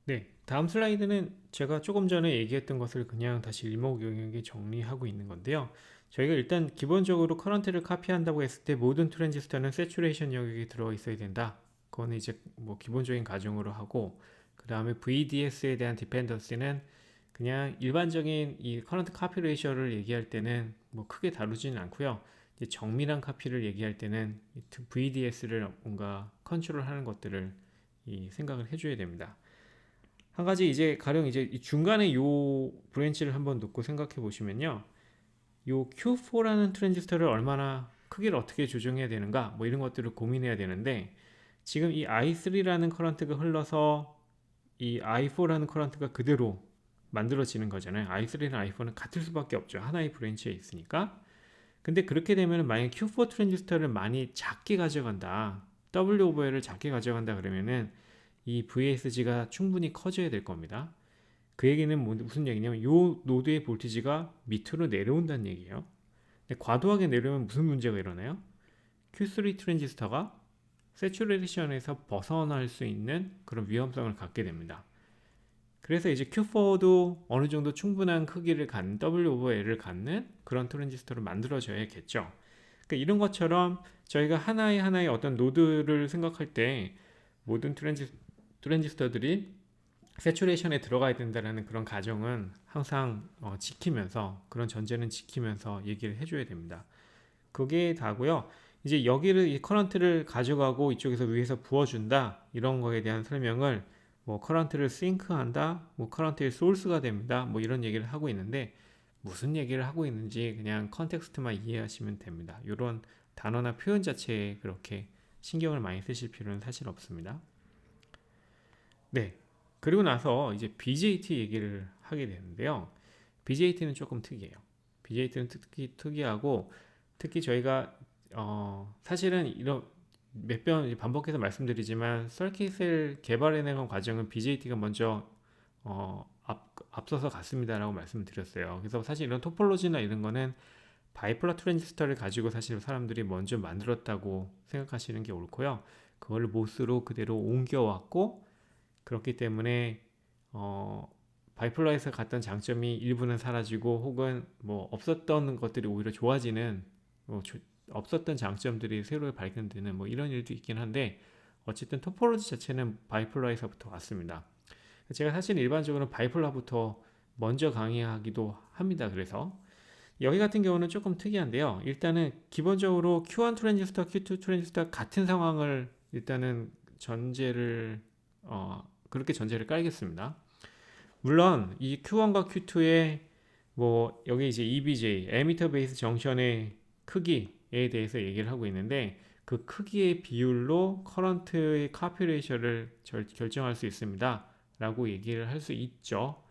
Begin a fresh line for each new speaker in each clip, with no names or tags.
네, 다음 슬라이드는 제가 조금 전에 얘기했던 것을 그냥 다시 일목요연하게 정리하고 있는 건데요. 저희가 일단 기본적으로 커런트를 카피한다고 했을 때 모든 트랜지스터는 세츄레이션 영역에 들어 있어야 된다. 그거는 이제 뭐 기본적인 가정으로 하고, 그 다음에 VDS에 대한 디펜던시는 그냥 일반적인 이 커런트 카피 레이셔를 얘기할 때는 뭐 크게 다루지는 않고요. 이제 정밀한 카피를 얘기할 때는 VDS를 뭔가 컨트롤하는 것들을 생각을 해줘야 됩니다. 한 가지 이제 가령 이제 이 중간에 요 브랜치를 한번 놓고 생각해 보시면요. 요 Q4라는 트랜지스터를 얼마나 크기를 어떻게 조정해야 되는가 뭐 이런 것들을 고민해야 되는데 지금 이 I3라는 커런트가 흘러서 이 I4라는 커런트가 그대로 만들어지는 거잖아요. I3랑 I4는 같을 수밖에 없죠. 하나의 브랜치에 있으니까. 근데 그렇게 되면 만약 Q4 트랜지스터를 많이 작게 가져간다. W 오버 L을 작게 가져간다 그러면은 이 VSG가 충분히 커져야 될 겁니다. 그 얘기는 무슨 얘기냐면 이 노드의 볼티지가 밑으로 내려온다는 얘기예요. 근데 과도하게 내려오면 무슨 문제가 일어나요? Q3 트랜지스터가 세츄레이션에서 벗어날 수 있는 그런 위험성을 갖게 됩니다. 그래서 이제 Q4도 어느 정도 충분한 크기를 갖는 W 오버 L을 갖는 그런 트랜지스터를 만들어져야겠죠. 그러니까 이런 것처럼 저희가 하나의 어떤 노드를 생각할 때 모든 트랜지스터들이 세츄레이션에 들어가야 된다는 그런 가정은 항상 지키면서 그런 전제는 지키면서 얘기를 해줘야 됩니다. 그게 다고요. 이제 여기를 이 커런트를 가져가고 이쪽에서 위에서 부어준다 이런 거에 대한 설명을 뭐 커런트를 싱크한다, 뭐 커런트의 소스가 됩니다, 뭐 이런 얘기를 하고 있는데 무슨 얘기를 하고 있는지 그냥 컨텍스트만 이해하시면 됩니다. 이런 단어나 표현 자체에 그렇게 신경을 많이 쓰실 필요는 사실 없습니다. 네. 그리고 나서 이제 BJT 얘기를 하게 되는데요. BJT는 조금 특이해요. BJT는 특이하고 특히 저희가 사실은 이런 몇 번 반복해서 말씀드리지만 서킷을 개발해내는 과정은 BJT가 먼저 앞서서 갔습니다라고 말씀을 드렸어요. 그래서 사실 이런 토폴로지나 이런 거는 바이폴라 트랜지스터를 가지고 사실 사람들이 먼저 만들었다고 생각하시는 게 옳고요. 그걸 모스로 그대로 옮겨왔고 그렇기 때문에 어, 바이폴라에서 갔던 장점이 일부는 사라지고 혹은 뭐 없었던 것들이 오히려 좋아지는 뭐 없었던 장점들이 새로 발견되는 뭐 이런 일도 있긴 한데 어쨌든 토폴로지 자체는 바이폴라에서부터 왔습니다. 제가 사실 일반적으로 바이폴라부터 먼저 강의하기도 합니다. 그래서 여기 같은 경우는 조금 특이한데요. 일단은 기본적으로 Q1 트랜지스터, Q2 트랜지스터 같은 상황을 일단은 전제를 그렇게 전제를 깔겠습니다. 물론 이 Q1과 Q2의 뭐 여기 이제 EBJ, 에미터 베이스 정션의 크기에 대해서 얘기를 하고 있는데 그 크기의 비율로 커런트의 카피레이션을 결정할 수 있습니다. 라고 얘기를 할 수 있죠.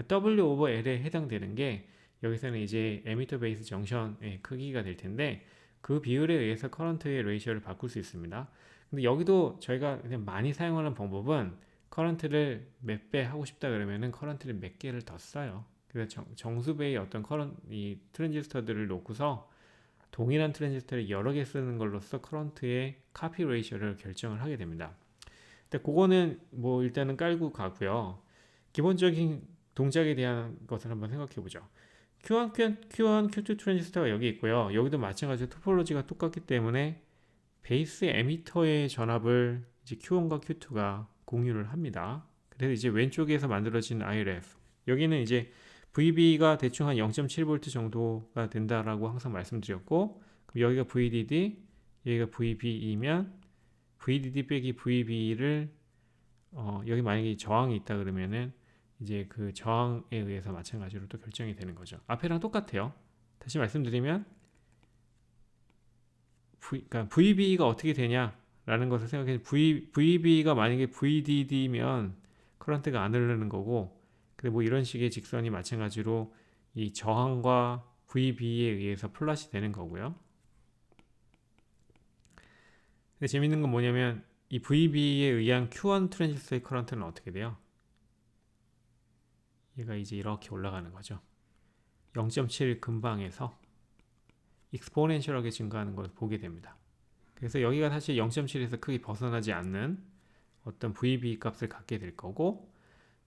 W over L에 해당되는 게 여기서는 이제 에미터 베이스 정션의 크기가 될 텐데 그 비율에 의해서 커런트의 레이셔를 바꿀 수 있습니다. 근데 여기도 저희가 그냥 많이 사용하는 방법은 커런트를 몇 배 하고 싶다 그러면은 커런트를 몇 개를 더 써요. 그래서 정수배의 어떤 이 트랜지스터들을 놓고서 동일한 트랜지스터를 여러 개 쓰는 걸로써 커런트의 카피 레이셔를 결정을 하게 됩니다. 근데 그거는 뭐 일단은 깔고 가고요. 기본적인 동작에 대한 것을 한번 생각해 보죠. Q1, Q2 트랜지스터가 여기 있고요. 여기도 마찬가지로 토폴로지가 똑같기 때문에 베이스 에미터의 전압을 이제 Q1과 Q2가 공유를 합니다. 그래서 이제 왼쪽에서 만들어진 IRF 여기는 이제 VB가 대충 한 0.7V 정도가 된다라고 항상 말씀드렸고 여기가 VDD 여기가 VB이면 VDD 빼기 VB를 여기 만약에 저항이 있다 그러면은 이제 그 저항에 의해서 마찬가지로 또 결정이 되는 거죠. 앞에랑 똑같아요. 다시 말씀드리면 그러니까 VB가 어떻게 되냐라는 것을 생각해 VB가 만약에 VDD면 커런트가 안 흐르는 거고 근데 뭐 이런 식의 직선이 마찬가지로 이 저항과 VB에 의해서 플러시 되는 거고요. 근데 재밌는 건 뭐냐면 이 VB에 의한 Q1 트랜지스터의 커런트는 어떻게 돼요? 얘가 이제 이렇게 올라가는 거죠. 0.7 근방에서 익스포넨셜하게 증가하는 걸 보게 됩니다. 그래서 여기가 사실 0.7에서 크게 벗어나지 않는 어떤 VB 값을 갖게 될 거고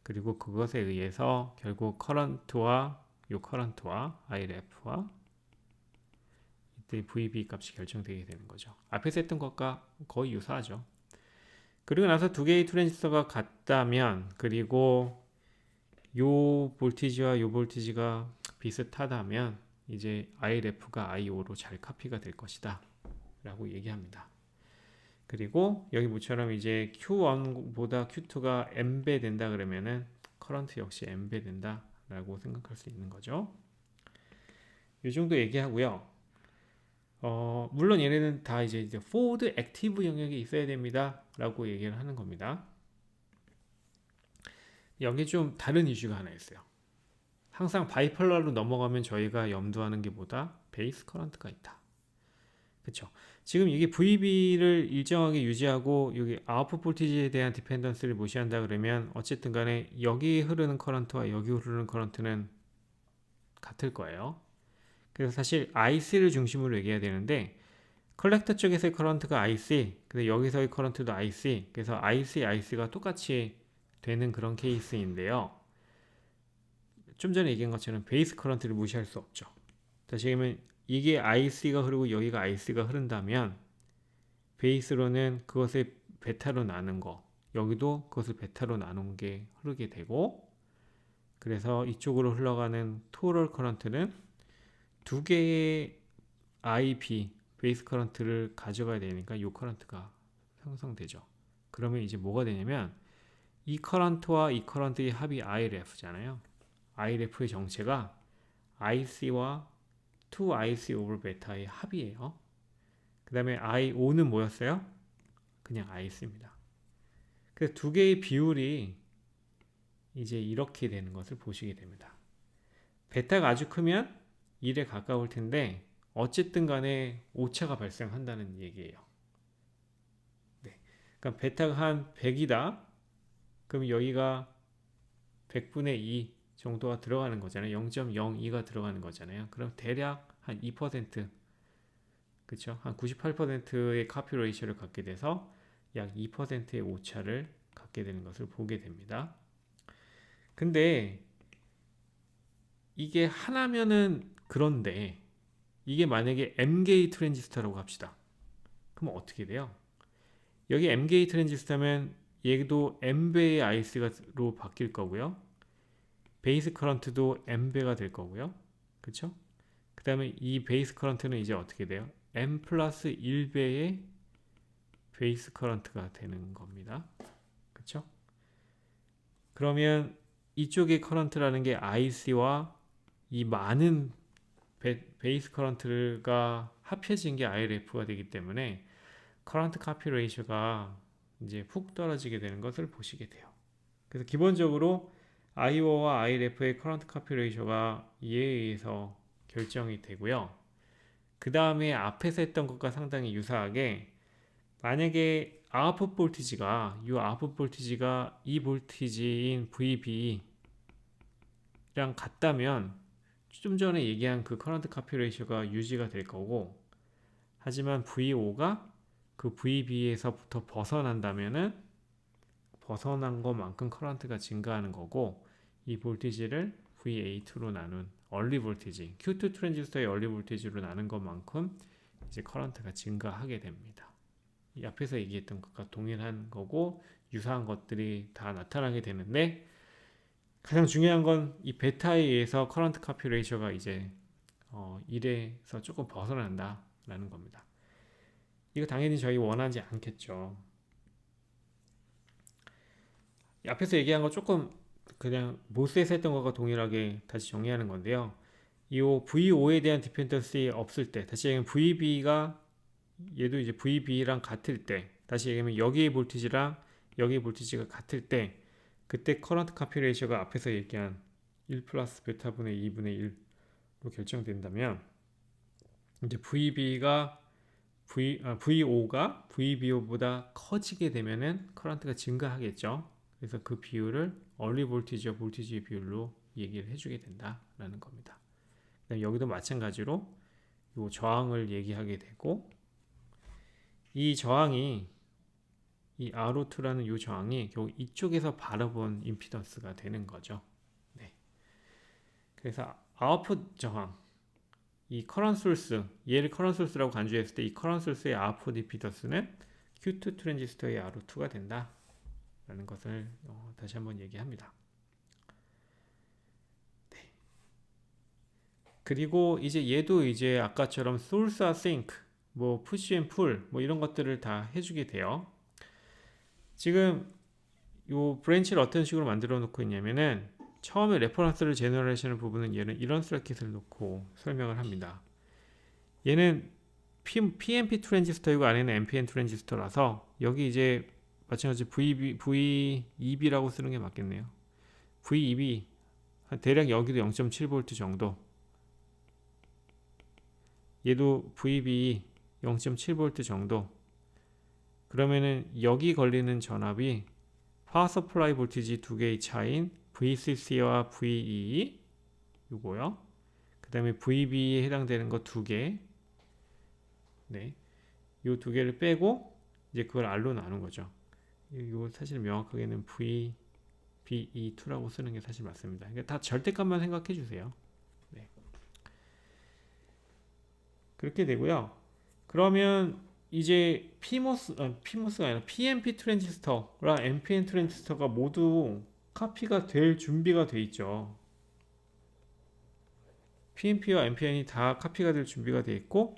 그리고 그것에 의해서 결국 커런트와 IRF와 이때 VB 값이 결정되게 되는 거죠. 앞에서 했던 것과 거의 유사하죠. 그리고 나서 두 개의 트랜지스터가 같다면, 그리고 요 볼티지와 요 볼티지가 비슷하다면 이제 IRF가 IO로 잘 카피가 될 것이다 라고 얘기합니다. 그리고 여기 모처럼 이제 Q1보다 Q2가 M배 된다 그러면은 커런트 역시 M배 된다 라고 생각할 수 있는 거죠. 이 정도 얘기하고요. 물론 얘네는 다 이제 포워드 액티브 영역이 있어야 됩니다 라고 얘기를 하는 겁니다. 여기 좀 다른 이슈가 하나 있어요. 항상 바이폴러로 넘어가면 저희가 염두하는 게 뭐다? 베이스 커런트가 있다. 그쵸? 지금 이게 VB를 일정하게 유지하고 여기 아웃풋 볼티지에 대한 디펜던스를 무시한다 그러면 어쨌든 간에 여기 흐르는 커런트와 여기 흐르는 커런트는 같을 거예요. 그래서 사실 IC를 중심으로 얘기해야 되는데 컬렉터 쪽에서의 커런트가 IC, 근데 여기서의 커런트도 IC, 그래서 IC가 똑같이 되는 그런 케이스인데요. 좀 전에 얘기한 것처럼 베이스 커런트를 무시할 수 없죠. 다시 얘기하면 이게 IC가 흐르고 여기가 IC가 흐른다면 베이스로는 그것을 베타로 나눈 거, 여기도 그것을 베타로 나눈 게 흐르게 되고, 그래서 이쪽으로 흘러가는 토럴 커런트는 두 개의 IB 베이스 커런트를 가져가야 되니까 이 커런트가 형성되죠. 그러면 이제 뭐가 되냐면 이 커런트와 이 커런트의 합이 IRF잖아요. IRF의 정체가 IC와 2IC over 베타의 합이에요. 그 다음에 IO는 뭐였어요? 그냥 IC입니다. 그래서 두 개의 비율이 이제 이렇게 되는 것을 보시게 됩니다. 베타가 아주 크면 1에 가까울 텐데 어쨌든 간에 오차가 발생한다는 얘기예요. 네. 그러니까 베타가 한 100이다. 그럼 여기가 100분의 2 정도가 들어가는 거잖아요. 0.02가 들어가는 거잖아요. 그럼 대략 한 2%, 그쵸? 한 98%의 카피 레이셔를 갖게 돼서 약 2%의 오차를 갖게 되는 것을 보게 됩니다. 근데 이게 하나면은 그런데 이게 만약에 M게이 트랜지스터라고 합시다. 그럼 어떻게 돼요? 여기 M게이 트랜지스터면 얘도 M배의 IC로 바뀔 거고요. 베이스 커런트도 M배가 될 거고요. 그쵸? 그 다음에 이 베이스 커런트는 이제 어떻게 돼요? M 플러스 1배의 베이스 커런트가 되는 겁니다. 그쵸? 그러면 이쪽의 커런트라는 게 IC와 이 많은 베이스 커런트가 합해진 게 IRF가 되기 때문에 커런트 카피 레이셔가 이제 훅 떨어지게 되는 것을 보시게 돼요. 그래서 기본적으로 IO와 IRF의 커런트 카피 레이셔가 이에 의해서 결정이 되고요. 그 다음에 앞에서 했던 것과 상당히 유사하게 만약에 아웃풋 볼티지가 이 볼티지인 VB랑 같다면 좀 전에 얘기한 그 커런트 카피 레이셔가 유지가 될 거고, 하지만 VO가 그 VB에서부터 벗어난다면은 벗어난 것만큼 커런트가 증가하는 거고, 이 볼티지를 VA2로 나눈 얼리 볼티지, Q2 트랜지스터의 얼리 볼티지로 나눈 것만큼 이제 커런트가 증가하게 됩니다. 이 앞에서 얘기했던 것과 동일한 거고 유사한 것들이 다 나타나게 되는데, 가장 중요한 건 이 베타에 의해서 커런트 카피 레이셔가 이제 1에서 조금 벗어난다 라는 겁니다. 이거 당연히 저희 원하지 않겠죠. 앞에서 얘기한 거 조금 그냥 모스에서 했던 것과 동일하게 다시 정리하는 건데요. 이 VO에 대한 디펜던스 없을 때, 다시 얘기하면 VB가 얘도 이제 VB랑 같을 때, 다시 얘기하면 여기의 볼티지랑 여기의 볼티지가 같을 때, 그때 커런트 카피 레이셔가 앞에서 얘기한 1 플러스 베타분의 2분의 1로 결정된다면 이제 VO가 VBO보다 커지게 되면은 커런트가 증가하겠죠. 그래서 그 비율을 얼리 볼티지와 볼티지의 비율로 얘기를 해주게 된다라는 겁니다. 여기도 마찬가지로 이 저항을 얘기하게 되고, 이 저항이 이 R02라는 이 저항이 결국 이쪽에서 바라본 임피던스가 되는 거죠. 네. 그래서 아웃풋 저항, 이 커런트 소스, 얘를 커런트 소스라고 간주했을 때 이 커런트 소스의 아웃풋 임피던스는 Q2 트랜지스터의 R2가 된다 라는 것을 다시 한번 얘기합니다. 네. 그리고 이제 얘도 이제 아까처럼 소스와 싱크, 뭐 푸시 앤 풀, 뭐 이런 것들을 다 해주게 돼요. 지금 요 브랜치를 어떤 식으로 만들어 놓고 있냐면은 처음에 레퍼런스를 제너레이션을 부분은 얘는 이런 서킷을 놓고 설명을 합니다. 얘는 PNP 트랜지스터이고 안에는 NPN 트랜지스터라서 여기 이제 마찬가지 VEB라고 쓰는 게 맞겠네요. VEB 대략 여기도 0.7V 정도, 얘도 VEB 0.7V 정도. 그러면은 여기 걸리는 전압이 파워 서플라이 볼티지 두 개의 차이인 VCC와 VEE 요거요. 그 다음에 VB에 해당되는 거 두 개. 네. 요 두 개를 빼고 이제 그걸 R로 나눈 거죠. 이거 사실 명확하게는 VBE2라고 쓰는 게 사실 맞습니다. 그러니까 다 절대값만 생각해 주세요. 네. 그렇게 되고요. 그러면 이제 PMOS가 아니라 PNP 트랜지스터랑 NPN 트랜지스터가 모두 카피가 될 준비가 돼 있죠. PNP와 NPN이 다 카피가 될 준비가 돼 있고,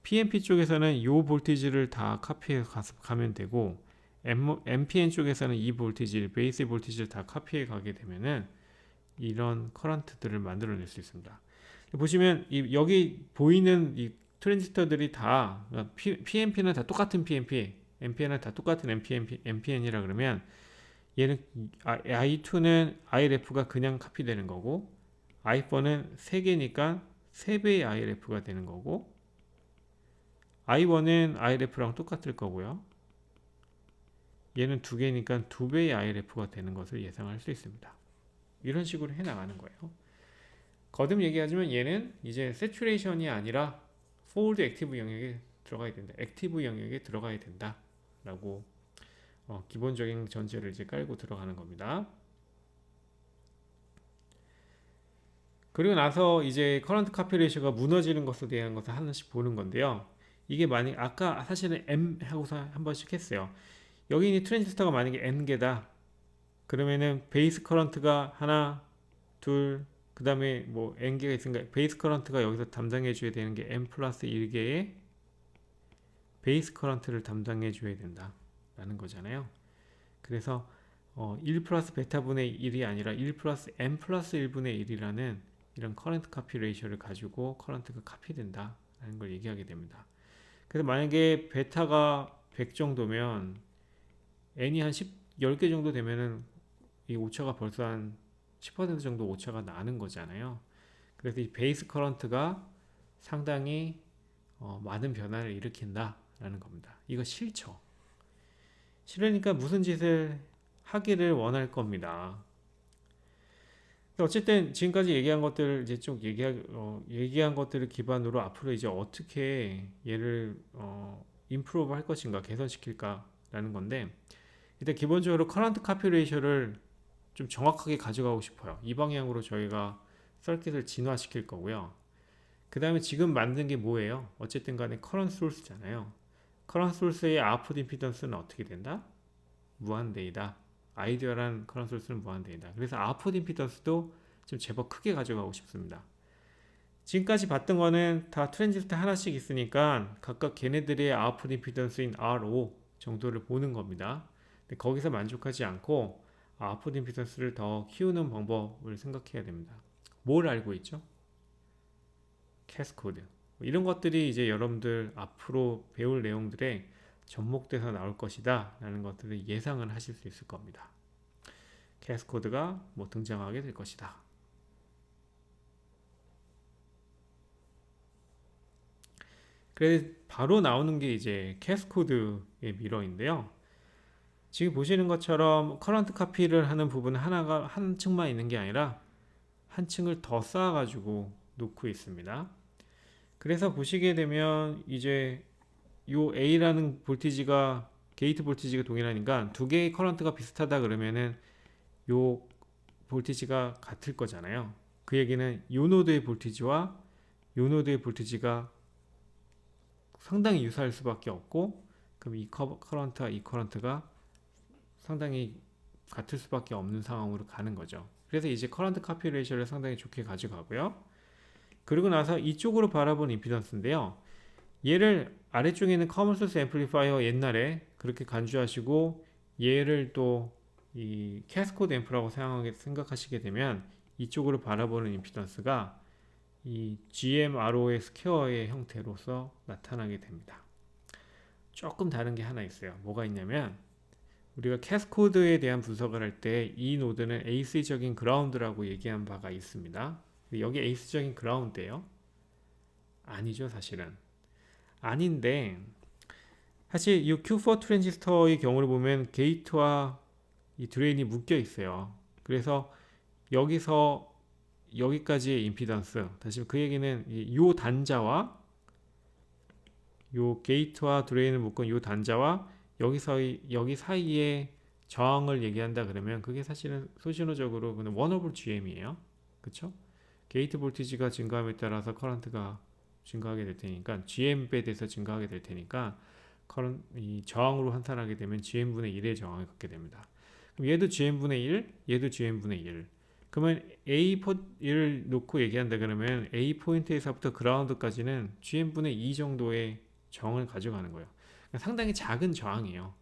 PNP 쪽에서는 이 볼티지를 다 카피해 가면 되고, NPN 쪽에서는 이 볼티지, 베이스 볼티지를 다 카피해 가게 되면은 이런 커런트들을 만들어낼 수 있습니다. 보시면 여기 보이는 이 트랜지스터들이 다 PNP는 다 똑같은 PNP, NPN은 다 똑같은 NPN이라 그러면 얘는 I2는 IRF가 그냥 카피되는 거고, I4는 3개니까 3배의 IRF가 되는 거고, I1은 IRF랑 똑같을 거고요. 얘는 2개니까 2배의 IRF가 되는 것을 예상할 수 있습니다. 이런 식으로 해 나가는 거예요. 거듭 얘기하자면 얘는 이제 세츄레이션이 아니라 포울드 액티브 영역에 들어가야 된다. 액티브 영역에 들어가야 된다. 라고 기본적인 전제를 이제 깔고 들어가는 겁니다. 그리고 나서 이제 커런트 카피 레이셔가 무너지는 것에 대한 것을 하나씩 보는 건데요. 이게 만약 아까 사실은 M 하고서 한 번씩 했어요. 여기 있는 트랜지스터가 만약에 N개다. 그러면은 베이스 커런트가 하나, 둘, 그 다음에 뭐 N개가 있으니까 베이스 커런트가 여기서 담당해 줘야 되는 게 N 플러스 1개의 베이스 커런트를 담당해 줘야 된다 라는 거잖아요. 그래서 1 플러스 베타분의 1이 아니라 1 플러스 N 플러스 1분의 1이라는 이런 커런트 카피 레이셔를 가지고 커런트가 카피된다 라는 걸 얘기하게 됩니다. 그래서 만약에 베타가 100 정도면 N이 한 10개 정도 되면은 이 오차가 벌써 한 10% 정도 오차가 나는 거잖아요. 그래서 이 베이스 커런트가 상당히 많은 변화를 일으킨다 라는 겁니다. 이거 싫죠. 싫으니까 무슨 짓을 하기를 원할 겁니다. 어쨌든 지금까지 얘기한 것들을 이제 좀 얘기한 것들을 기반으로 앞으로 이제 어떻게 얘를 임프로브 할 것인가, 개선시킬까 라는 건데, 일단 기본적으로 커런트 카피 레이셔를 좀 정확하게 가져가고 싶어요. 이 방향으로 저희가 서킷을 진화시킬 거고요. 그 다음에 지금 만든 게 뭐예요? 어쨌든 간에 커런트 소스잖아요. 커런트 소스의 아웃풋 임피던스는 어떻게 된다? 무한대이다. 아이디어란 커런트 소스는 무한대이다. 그래서 아웃풋 임피던스도 좀 제법 크게 가져가고 싶습니다. 지금까지 봤던 거는 다 트랜지스터 하나씩 있으니까 각각 걔네들의 아웃풋 임피던스인 R5 정도를 보는 겁니다. 근데 거기서 만족하지 않고 아웃풋 임피던스를 더 키우는 방법을 생각해야 됩니다. 뭘 알고 있죠? 캐스코드. 이런 것들이 이제 여러분들 앞으로 배울 내용들에 접목돼서 나올 것이다 라는 것들을 예상을 하실 수 있을 겁니다. 캐스코드가 뭐 등장하게 될 것이다. 그래서 바로 나오는 게 이제 캐스코드의 미러인데요. 지금 보시는 것처럼 커런트 카피를 하는 부분은 하나가 한 층만 있는 게 아니라 한 층을 더 쌓아가지고 놓고 있습니다. 그래서 보시게 되면 이제 요 A라는 볼티지가 게이트 볼티지가 동일하니까 두 개의 커런트가 비슷하다 그러면은 요 볼티지가 같을 거잖아요. 그 얘기는 요 노드의 볼티지와 요 노드의 볼티지가 상당히 유사할 수밖에 없고, 그럼 이 커런트와 이 커런트가 상당히 같을 수밖에 없는 상황으로 가는 거죠. 그래서 이제 커런트 카피 레이셔를 상당히 좋게 가져가고요. 그리고 나서 이쪽으로 바라본 임피던스인데요. 얘를 아래쪽에 있는 커먼 소스 앰플리파이어 옛날에 그렇게 간주하시고 얘를 또 이 캐스코드 앰프라고 생각하시게 되면 이쪽으로 바라보는 임피던스가 이 GMRO의 스퀘어의 형태로서 나타나게 됩니다. 조금 다른 게 하나 있어요. 뭐가 있냐면 우리가 캐스코드에 대한 분석을 할 때 이 노드는 AC적인 그라운드라고 얘기한 바가 있습니다. 여기 AC적인 그라운드예요? 아니죠, 사실은. 아닌데 사실 이 Q4 트랜지스터의 경우를 보면 게이트와 이 드레인이 묶여 있어요. 그래서 여기서 여기까지의 임피던스, 다시 그 얘기는 이 단자와 요 게이트와 드레인을 묶은 요 단자와 여기 사이에 저항을 얘기한다 그러면 그게 사실은 소신호적으로 그냥 1/GM이에요. 그쵸? 게이트 볼티지가 증가함에 따라서 커런트가 증가하게 될 테니까 GM배에 대해서 증가하게 될 테니까 이 저항으로 환산하게 되면 GM분의 1의 저항을 갖게 됩니다. 그럼 얘도 GM분의 1, 얘도 GM분의 1. 그러면 A1을 놓고 얘기한다 그러면 A 포인트에서부터 그라운드까지는 GM분의 2 정도의 저항을 가져가는 거예요. 그러니까 상당히 작은 저항이에요.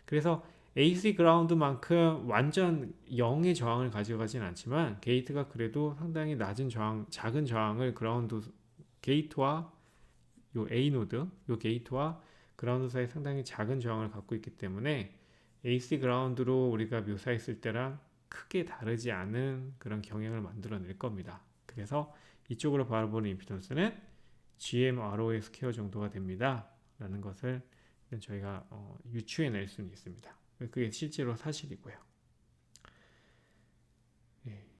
그래서 AC 그라운드만큼 완전 0의 저항을 가져가진 않지만 게이트가 그래도 상당히 낮은 저항, 작은 저항을 그라운드 게이트와 요 A 노드, 요 게이트와 그라운드 사이에 상당히 작은 저항을 갖고 있기 때문에 AC 그라운드로 우리가 묘사했을 때랑 크게 다르지 않은 그런 경향을 만들어낼 겁니다. 그래서 이쪽으로 바라보는 임피던스는 GMRO의 스퀘어 정도가 됩니다. 라는 것을 저희가 유추해낼 수는 있습니다. 그게 실제로 사실이고요.